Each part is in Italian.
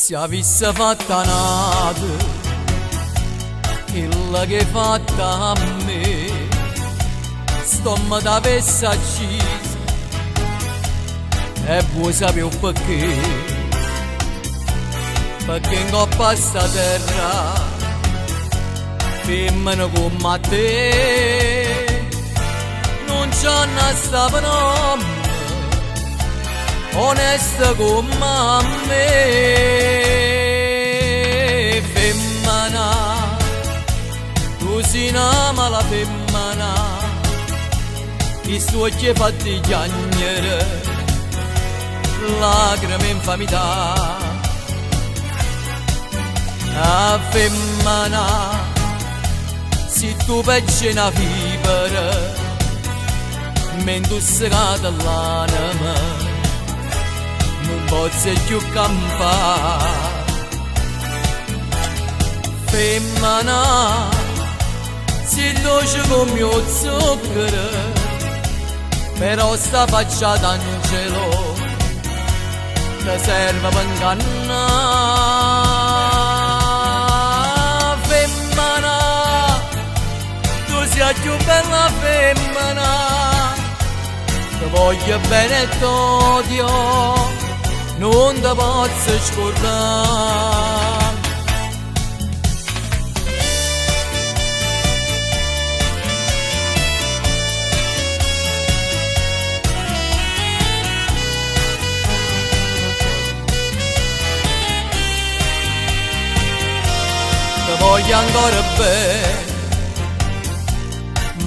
Se avesse fatta nata quella che fatta a me, stomma t'avesse accisa e vuoi sapere perché? Perché in coppa a sta terra femmine come te non c'hanno sta nome onesta come me. Femmina, tu sei una mala femmina, i suoi occhi fatti piangere lacrime infamità. A femmina, se tu pecci una fibra m'indussicata l'anima, non posso più campare. Femmina, si dolce come mio zucchero, però sta faccia d'angelo ti serve per ingannare. Femmina, tu sei più bella femmina, ti voglio bene e t'odio, non ti posso scordare. Ti voglio ancora bene,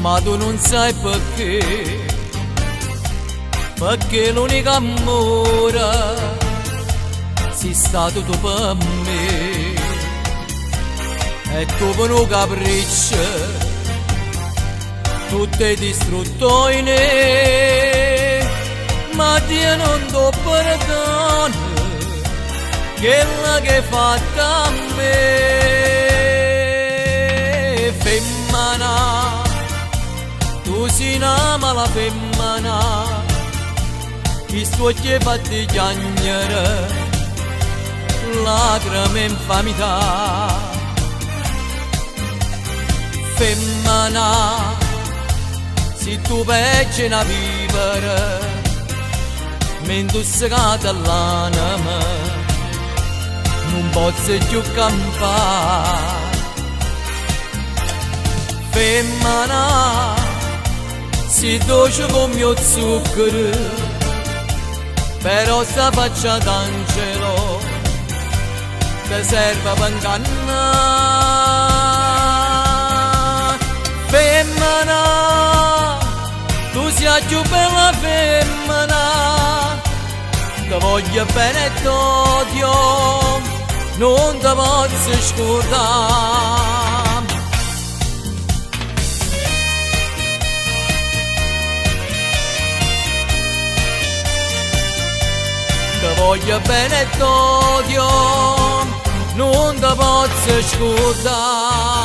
ma tu non sai perché. Perché l'unico amore sei stato tu per me, e tu per un capriccio tutto è distrutto in me. Ma Dio non ti perdona quella che hai fatto a me. Femmina, tu sei una mala femmina, i suoi occhi fatti piangere lacrime infamità. Femmina, se tu pecci una vivere m'indussicata l'anima, non posso più campare. Femmina, si dolce come mio zucchero, però sta faccia d'angelo ti serve per ingannare. Femmina, tu sei più bella femmina, ti voglio bene e t'odio, non ti posso scordare. Ti voglio bene e t'odio, non ti posso scordare.